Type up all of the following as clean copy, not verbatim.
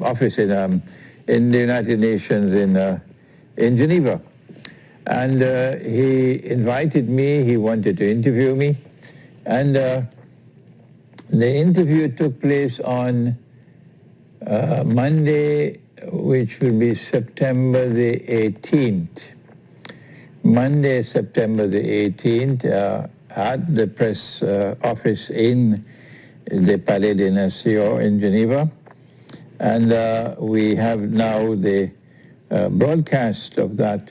office in the United Nations in Geneva. And he invited me, he wanted to interview me, and the interview took place on Monday, which will be September the 18th. Monday, September the 18th, at the press office in the Palais des Nations in Geneva. And we have now the broadcast of that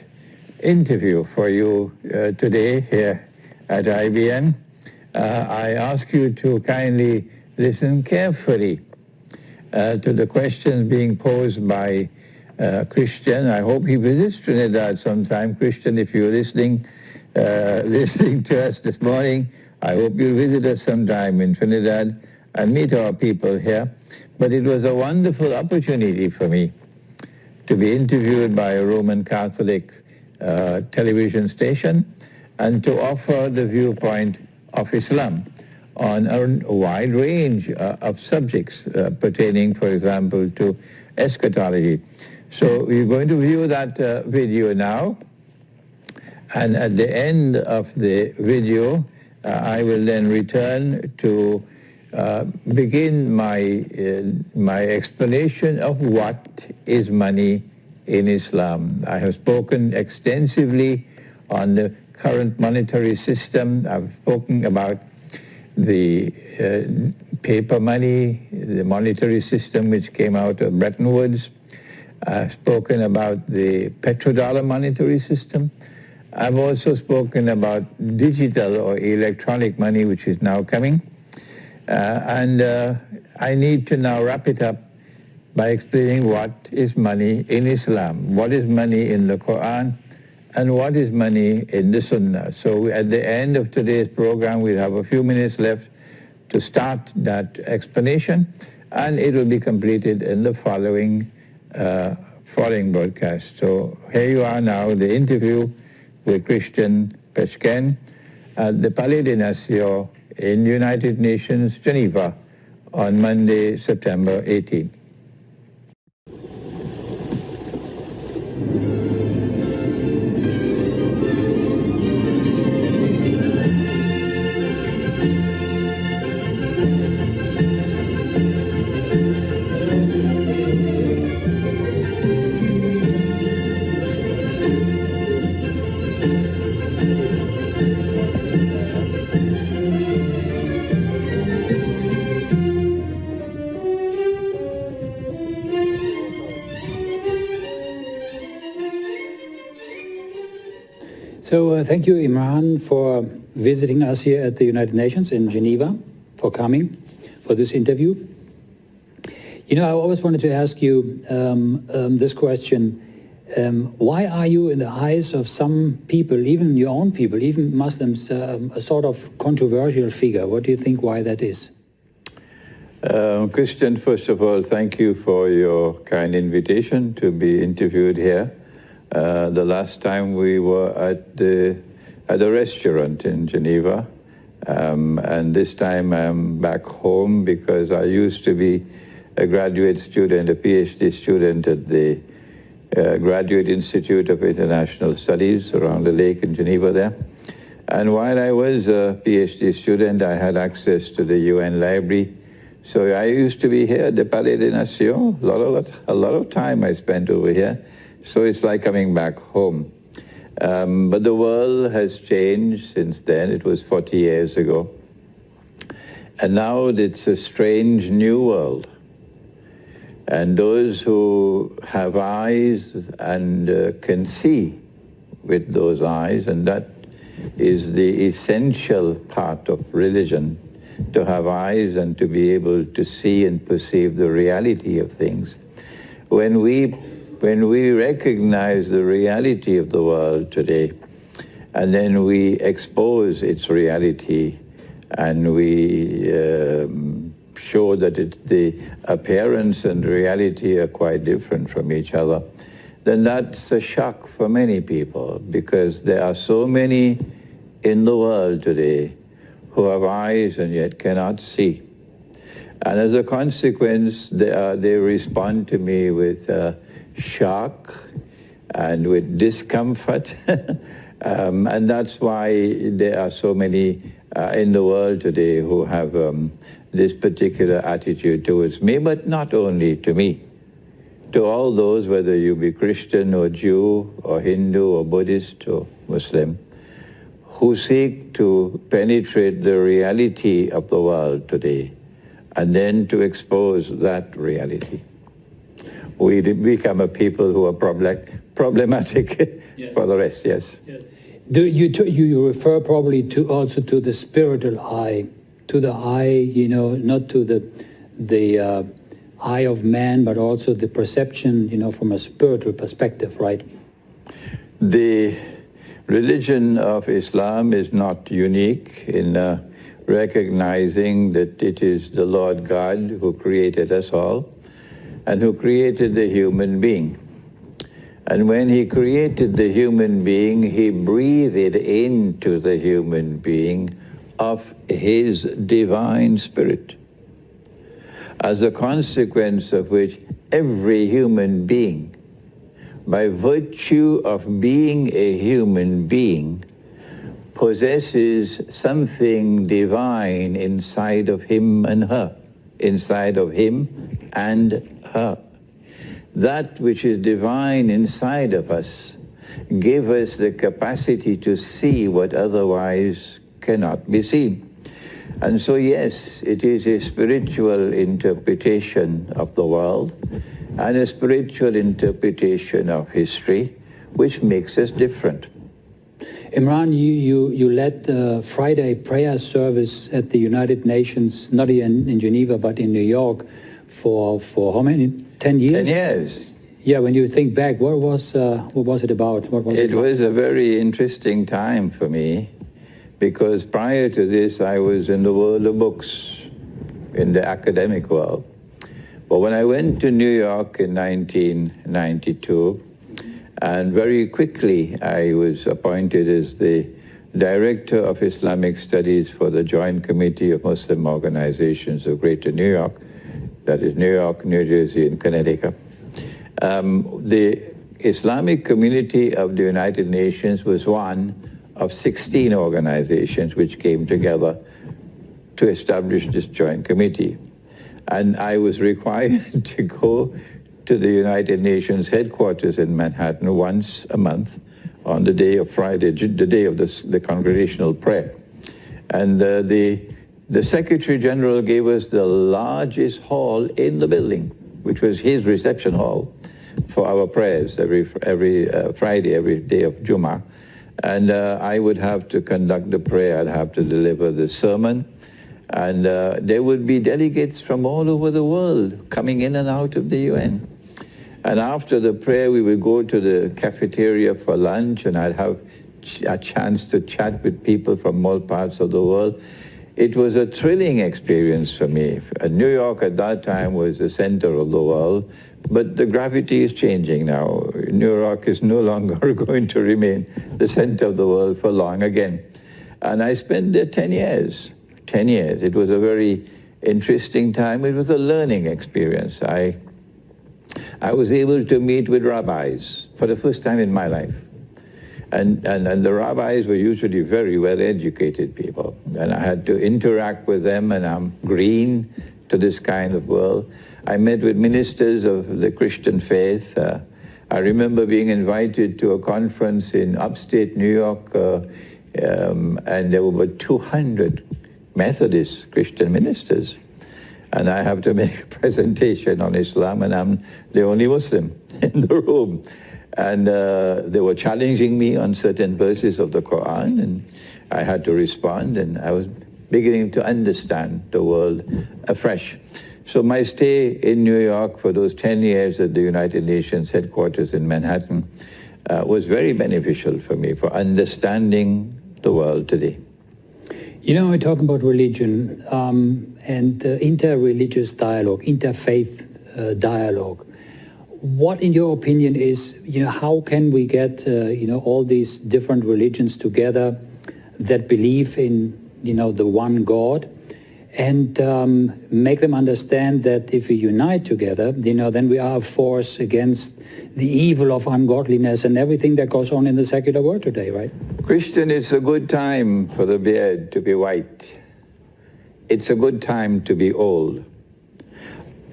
interview for you today here at IBN. I ask you to kindly listen carefully to the questions being posed by Christian. I hope he visits Trinidad sometime. Christian, if you're listening to us this morning, I hope you'll visit us sometime in Trinidad and meet our people here. But it was a wonderful opportunity for me to be interviewed by a Roman Catholic television station and to offer the viewpoint of Islam on a wide range of subjects pertaining, for example, to eschatology. So we're going to view that video now, and at the end of the video, I will then return to begin my explanation of what is money in Islam. I have spoken extensively on the current monetary system. I've spoken about the paper money, the monetary system which came out of Bretton Woods. I've spoken about the petrodollar monetary system. I've also spoken about digital or electronic money, which is now coming. And I need to now wrap it up by explaining what is money in Islam, what is money in the Quran, and what is money in the Sunnah. So at the end of today's program, we'll have a few minutes left to start that explanation, and it will be completed in the following broadcast. So here you are now, the interview with Christian Pechken at the Palais des Nations in United Nations, Geneva, on Monday, September 18th. So thank you, Imran, for visiting us here at the United Nations in Geneva, for coming for this interview. You know, I always wanted to ask you this question. Why are you, in the eyes of some people, even your own people, even Muslims, a sort of controversial figure? What do you think why that is? Christian, first of all, thank you for your kind invitation to be interviewed here. The last time we were at a restaurant in Geneva, and this time I'm back home because I used to be a graduate student, a PhD student at the Graduate Institute of International Studies around the lake in Geneva there. And while I was a PhD student, I had access to the UN library. So I used to be here at the Palais des Nations. A lot of time I spent over here. So it's like coming back home. But the world has changed since then. It was 40 years ago. And now it's a strange new world. And those who have eyes and can see with those eyes, and that is the essential part of religion, to have eyes and to be able to see and perceive the reality of things. When we recognize the reality of the world today, and then we expose its reality, and we show that the appearance and reality are quite different from each other, then that's a shock for many people, because there are so many in the world today who have eyes and yet cannot see. And as a consequence, they respond to me with shock and with discomfort. And that's why there are so many in the world today who have this particular attitude towards me, but not only to me. To all those, whether you be Christian or Jew or Hindu or Buddhist or Muslim, who seek to penetrate the reality of the world today and then to expose that reality. We become a people who are problematic yes. For the rest, yes. Yes. You refer probably also to the spiritual eye, to the eye, not to the eye of man, but also the perception, from a spiritual perspective, right? The religion of Islam is not unique in recognizing that it is the Lord God who created us all and who created the human being. And when he created the human being, he breathed into the human being of his divine spirit, as a consequence of which every human being, by virtue of being a human being, possesses something divine inside of him and her, inside of him and her. That which is divine inside of us gives us the capacity to see what otherwise cannot be seen. And so yes, it is a spiritual interpretation of the world and a spiritual interpretation of history which makes us different. Imran, you led the Friday prayer service at the United Nations, not in Geneva, but in New York for how many? 10 years? 10 years. Yeah, when you think back, what was it about? It was a very interesting time for me, because prior to this I was in the world of books, in the academic world. But when I went to New York in 1992, and very quickly I was appointed as the Director of Islamic Studies for the Joint Committee of Muslim Organizations of Greater New York, that is New York, New Jersey, and Connecticut. The Islamic Community of the United Nations was one of 16 organizations which came together to establish this joint committee. And I was required to go to the United Nations headquarters in Manhattan once a month on the day of Friday, the day of the congregational prayer. And the Secretary General gave us the largest hall in the building, which was his reception hall for our prayers every Friday, every day of Jummah. And I would have to conduct the prayer, I'd have to deliver the sermon, and there would be delegates from all over the world coming in and out of the UN. And after the prayer, we would go to the cafeteria for lunch, and I'd have a chance to chat with people from all parts of the world. It was a thrilling experience for me. New York at that time was the center of the world, but the gravity is changing now. New York is no longer going to remain the center of the world for long again. And I spent there 10 years. 10 years. It was a very interesting time. It was a learning experience. I was able to meet with rabbis for the first time in my life. And the rabbis were usually very well-educated people. And I had to interact with them, and I'm green to this kind of world. I met with ministers of the Christian faith. I remember being invited to a conference in upstate New York, and there were about 200 Methodist Christian ministers. And I have to make a presentation on Islam, and I'm the only Muslim in the room. And they were challenging me on certain verses of the Quran, and I had to respond, and I was beginning to understand the world afresh. So my stay in New York for those 10 years at the United Nations headquarters in Manhattan was very beneficial for me for understanding the world today. We're talking about religion and inter-religious dialogue, interfaith dialogue. What, in your opinion, is, how can we get, all these different religions together that believe in, the one God, and make them understand that if we unite together, then we are a force against the evil of ungodliness and everything that goes on in the secular world today, right? Christian, it's a good time for the beard to be white. It's a good time to be old.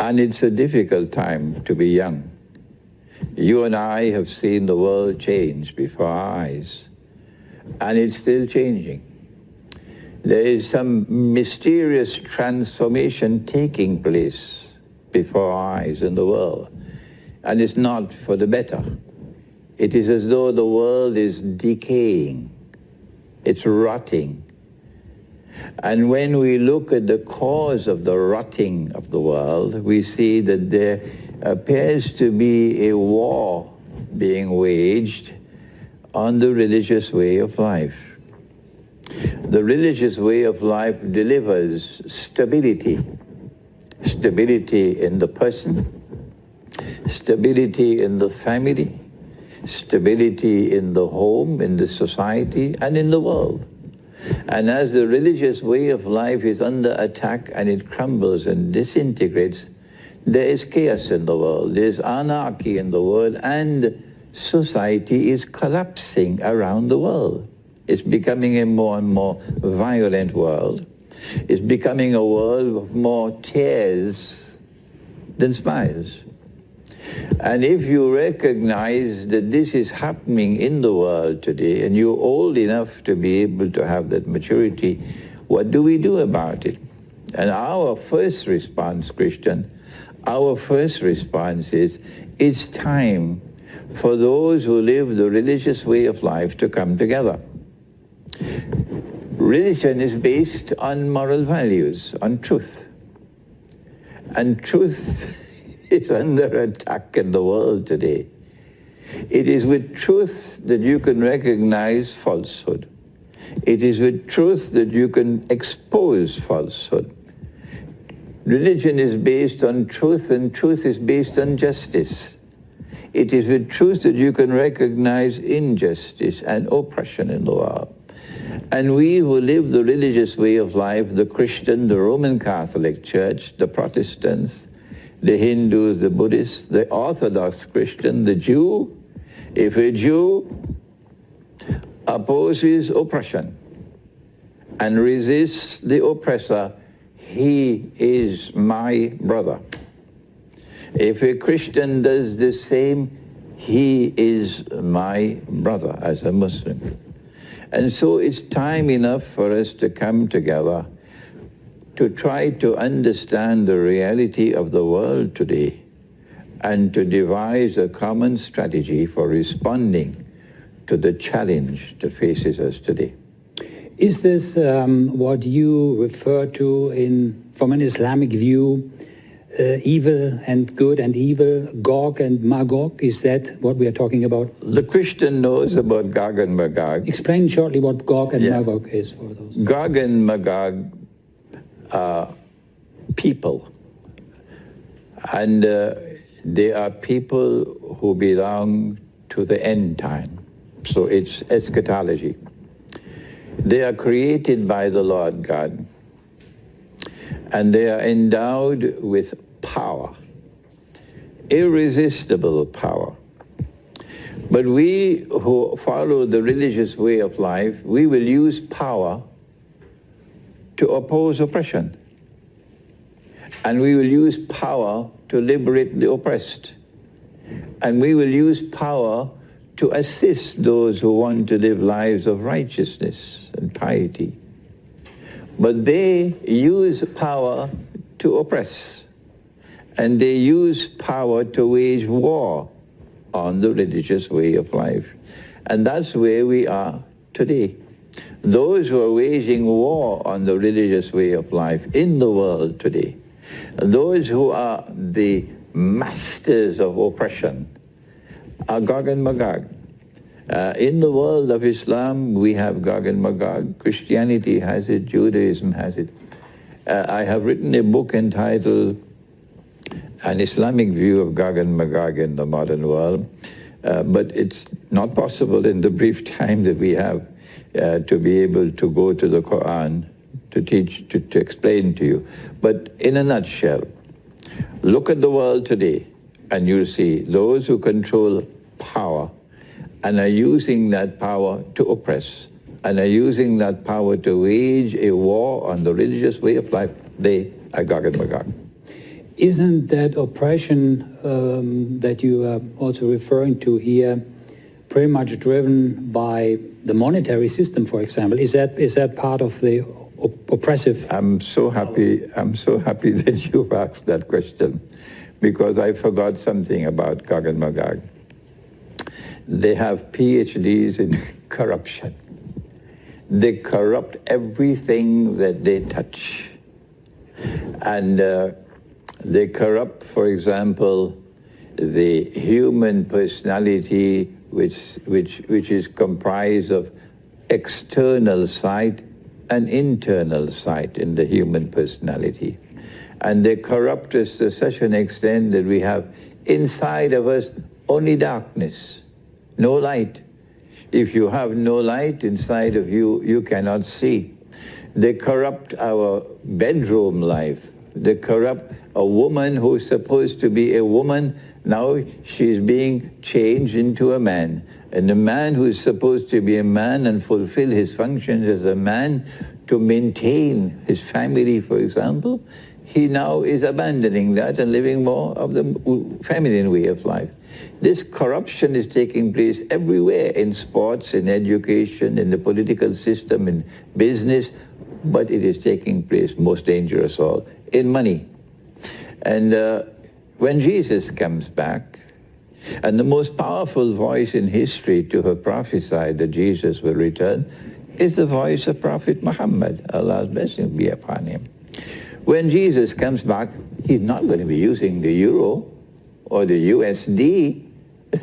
And it's a difficult time to be young. You and I have seen the world change before our eyes, and it's still changing. There is some mysterious transformation taking place before our eyes in the world, and it's not for the better. It is as though the world is decaying. It's rotting. And when we look at the cause of the rotting of the world, we see that there appears to be a war being waged on the religious way of life. The religious way of life delivers stability. Stability in the person, stability in the family, stability in the home, in the society, and in the world. And as the religious way of life is under attack and it crumbles and disintegrates, there is chaos in the world, there is anarchy in the world, and society is collapsing around the world. It's becoming a more and more violent world. It's becoming a world of more tears than smiles. And if you recognize that this is happening in the world today, and you're old enough to be able to have that maturity, what do we do about it? And our first response, Christian, our first response is, it's time for those who live the religious way of life to come together. Religion is based on moral values, on truth. And truth is under attack in the world today. It is with truth that you can recognize falsehood. It is with truth that you can expose falsehood. Religion is based on truth, and truth is based on justice. It is with truth that you can recognize injustice and oppression in the world. And we who live the religious way of life, the Christian, the Roman Catholic Church, the Protestants, the Hindus, the Buddhists, the Orthodox Christian, the Jew, if a Jew opposes oppression and resists the oppressor, he is my brother. If a Christian does the same, he is my brother as a Muslim. And so it's time enough for us to come together to try to understand the reality of the world today and to devise a common strategy for responding to the challenge that faces us today. Is this what you refer to from an Islamic view, evil and good and evil, Gog and Magog? Is that what we are talking about? The Christian knows about Gog and Magog. Explain shortly what Gog and Magog is for those. Gog and Magog are people. And they are people who belong to the end time. So it's eschatology. They are created by the Lord God. And they are endowed with power, irresistible power. But we who follow the religious way of life, we will use power to oppose oppression. And we will use power to liberate the oppressed. And we will use power to assist those who want to live lives of righteousness and piety. But they use power to oppress, and they use power to wage war on the religious way of life. And that's where we are today. Those who are waging war on the religious way of life in the world today, those who are the masters of oppression, are Gog and Magog. In the world of Islam, we have Gog and Magog. Christianity has it, Judaism has it. I have written a book entitled An Islamic View of Gog and Magog in the Modern World, but it's not possible in the brief time that we have to be able to go to the Quran, to teach, to explain to you. But in a nutshell, look at the world today, and you'll see those who control power and are using that power to oppress, and are using that power to wage a war on the religious way of life. They are Gog and Magog. Isn't that oppression that you are also referring to here pretty much driven by the monetary system, for example? Is that part of the oppressive? I'm so happy that you asked that question, because I forgot something about Gog and Magog. They have PhDs in corruption. They corrupt everything that they touch. And they corrupt, for example, the human personality, which is comprised of external sight and internal sight in the human personality. And they corrupt us to such an extent that we have inside of us only darkness, no light. If you have no light inside of you, you cannot see. They corrupt our bedroom life. They corrupt a woman who is supposed to be a woman. Now she's being changed into a man. And the man who is supposed to be a man and fulfill his functions as a man to maintain his family, for example, he now is abandoning that and living more of the feminine way of life. This corruption is taking place everywhere, in sports, in education, in the political system, in business, but it is taking place, most dangerous all, in money. And when Jesus comes back, and the most powerful voice in history to have prophesied that Jesus will return is the voice of Prophet Muhammad, Allah's blessing be upon him. When Jesus comes back, he's not going to be using the euro or the USD.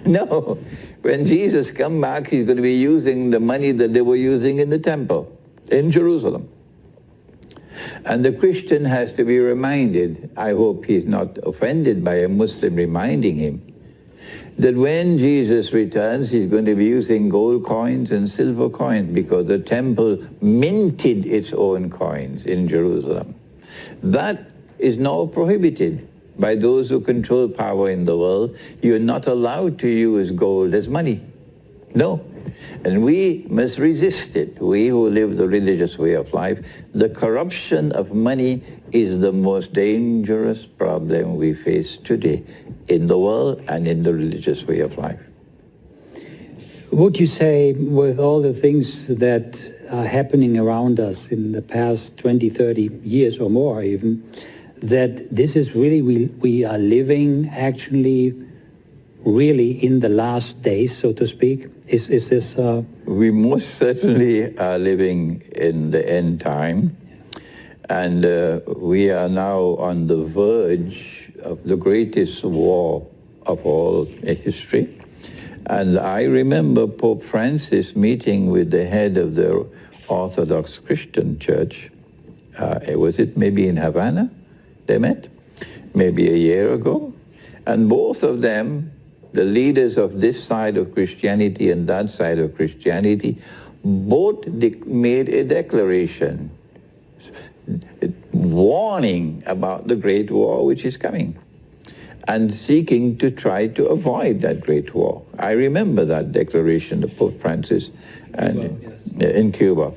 No. When Jesus comes back, he's going to be using the money that they were using in the temple in Jerusalem. And the Christian has to be reminded, I hope he's not offended by a Muslim reminding him, that when Jesus returns, he's going to be using gold coins and silver coins, because the temple minted its own coins in Jerusalem. That is now prohibited by those who control power in the world. You're not allowed to use gold as money. No. And we must resist it, we who live the religious way of life. The corruption of money is the most dangerous problem we face today in the world and in the religious way of life. Would you say, with all the things that are happening around us in the past 20, 30 years or more even, that this is really, we are living actually really in the last days, so to speak? Is this... We most certainly are living in the end time, and we are now on the verge of the greatest war of all history. And I remember Pope Francis meeting with the head of the Orthodox Christian Church. Was it maybe in Havana they met? Maybe a year ago. And both of them, the leaders of this side of Christianity and that side of Christianity, both made a declaration warning about the great war which is coming, and seeking to try to avoid that great war. I remember that declaration of Pope Francis in Cuba.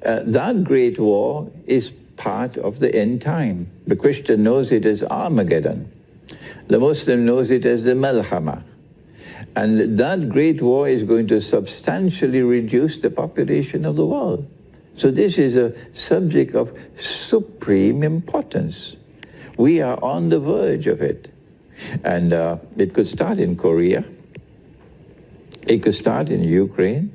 That great war is part of the end time. The Christian knows it as Armageddon. The Muslim knows it as the Malhama. And that great war is going to substantially reduce the population of the world. So this is a subject of supreme importance. We are on the verge of it. And it could start in Korea. It could start in Ukraine.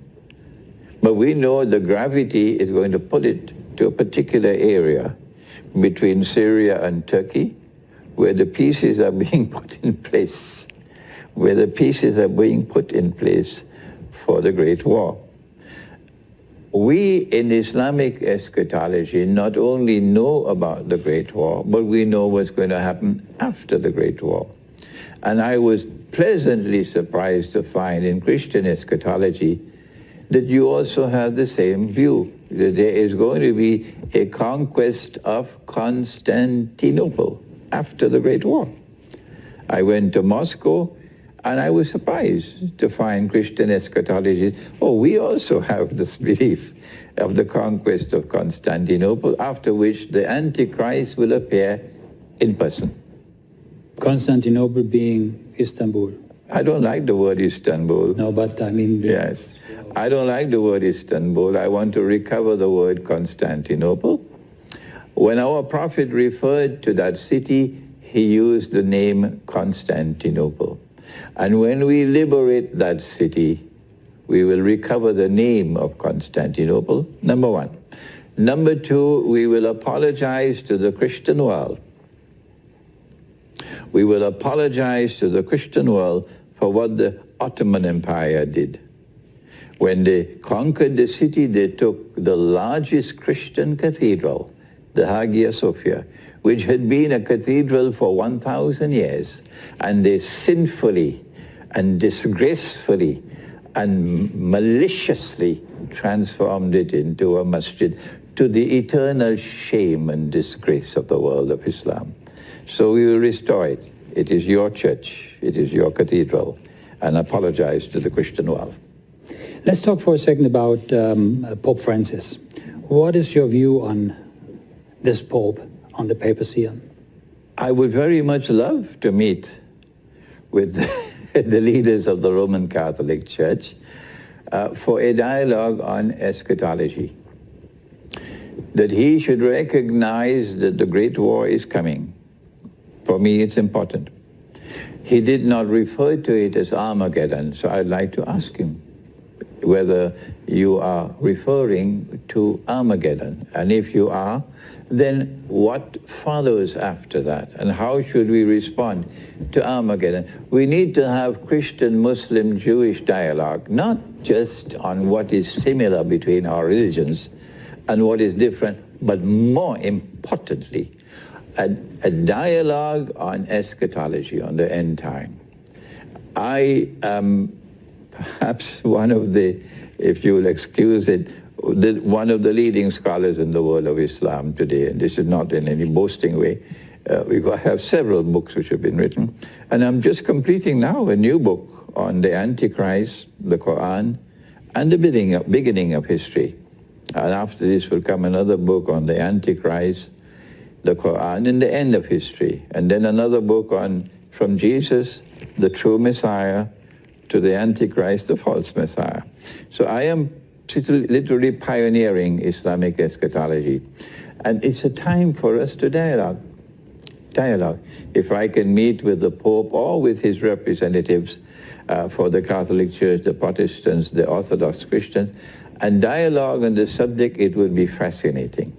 But we know the gravity is going to put it to a particular area between Syria and Turkey, where the pieces are being put in place, for the Great War. We in Islamic eschatology not only know about the Great War, but we know what's going to happen after the Great War. And I was pleasantly surprised to find in Christian eschatology that you also have the same view, that there is going to be a conquest of Constantinople after the Great War. I went to Moscow, and I was surprised to find Christian eschatologists, we also have this belief of the conquest of Constantinople, after which the Antichrist will appear in person. Constantinople being Istanbul. I don't like the word Istanbul. No, but I mean... Yes. I don't like the word Istanbul. I want to recover the word Constantinople. When our prophet referred to that city, he used the name Constantinople. And when we liberate that city, we will recover the name of Constantinople, number one. Number two, we will apologize to the Christian world. We will apologize to the Christian world for what the Ottoman Empire did. When they conquered the city, they took the largest Christian cathedral, the Hagia Sophia, which had been a cathedral for 1,000 years, and they sinfully and disgracefully and maliciously transformed it into a masjid, to the eternal shame and disgrace of the world of Islam. So we will restore it. It is your church, it is your cathedral, and apologize to the Christian world. Let's talk for a second about Pope Francis. What is your view on this Pope, on the papacy? I would very much love to meet with the leaders of the Roman Catholic Church for a dialogue on eschatology. That he should recognize that the Great War is coming. For me, it's important. He did not refer to it as Armageddon, so I'd like to ask him whether you are referring to Armageddon. And if you are, then what follows after that? And how should we respond to Armageddon? We need to have Christian, Muslim, Jewish dialogue, not just on what is similar between our religions and what is different, but more importantly, a dialogue on eschatology, on the end time. I am perhaps one of the, if you will excuse it, one of the leading scholars in the world of Islam today, and this is not in any boasting way. We have several books which have been written, and I'm just completing now a new book on the Antichrist, the Quran, and the beginning of history. And after this will come another book on the Antichrist, the Quran, and the end of history. And then another book on, from Jesus, the true Messiah, to the Antichrist, the false Messiah. So I am literally pioneering Islamic eschatology. And it's a time for us to dialogue. If I can meet with the Pope or with his representatives for the Catholic Church, the Protestants, the Orthodox Christians, and dialogue on the subject, it would be fascinating.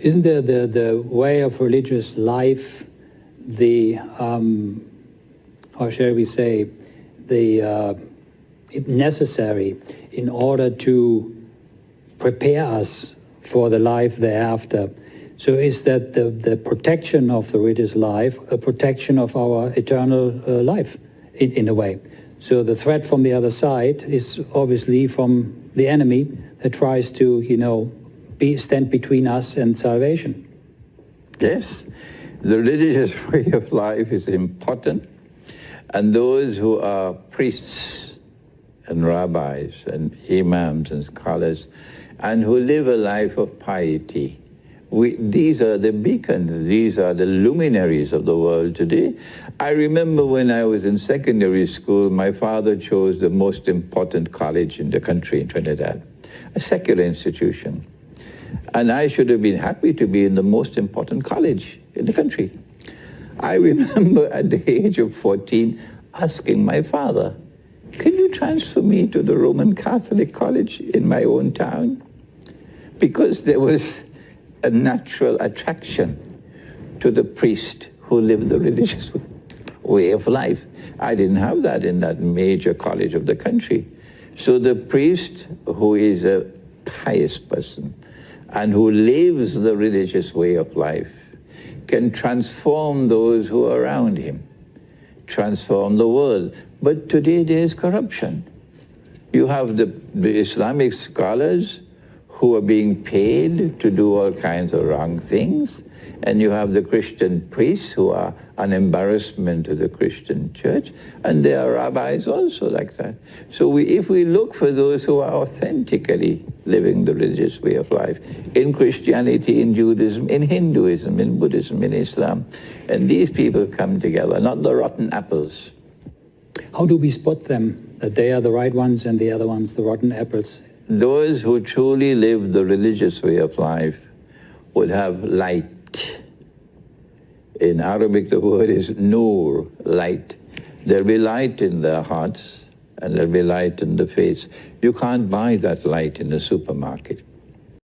Isn't there the way of religious life, the, how shall we say, the necessary in order to prepare us for the life thereafter? So is that the protection of the religious life a protection of our eternal life in a way? So the threat from the other side is obviously from the enemy that tries to, stand between us and salvation. Yes, the religious way of life is important, and those who are priests and rabbis and imams and scholars and who live a life of piety, these are the beacons, these are the luminaries of the world today. I remember when I was in secondary school, my father chose the most important college in the country in Trinidad, a secular institution. And I should have been happy to be in the most important college in the country. I remember at the age of 14 asking my father, can you transfer me to the Roman Catholic College in my own town? Because there was a natural attraction to the priest who lived the religious way of life. I didn't have that in that major college of the country. So the priest who is a pious person and who lives the religious way of life can transform those who are around him, transform the world. But today there is corruption. You have the Islamic scholars who are being paid to do all kinds of wrong things, and you have the Christian priests who are an embarrassment to the Christian church, and there are rabbis also like that. So if we look for those who are authentically living the religious way of life, in Christianity, in Judaism, in Hinduism, in Buddhism, in Islam, and these people come together, not the rotten apples. How do we spot them, that they are the right ones and the other ones the rotten apples? Those who truly live the religious way of life would have light. In Arabic, the word is nur, light. There'll be light in their hearts, and there'll be light in the face. You can't buy that light in the supermarket.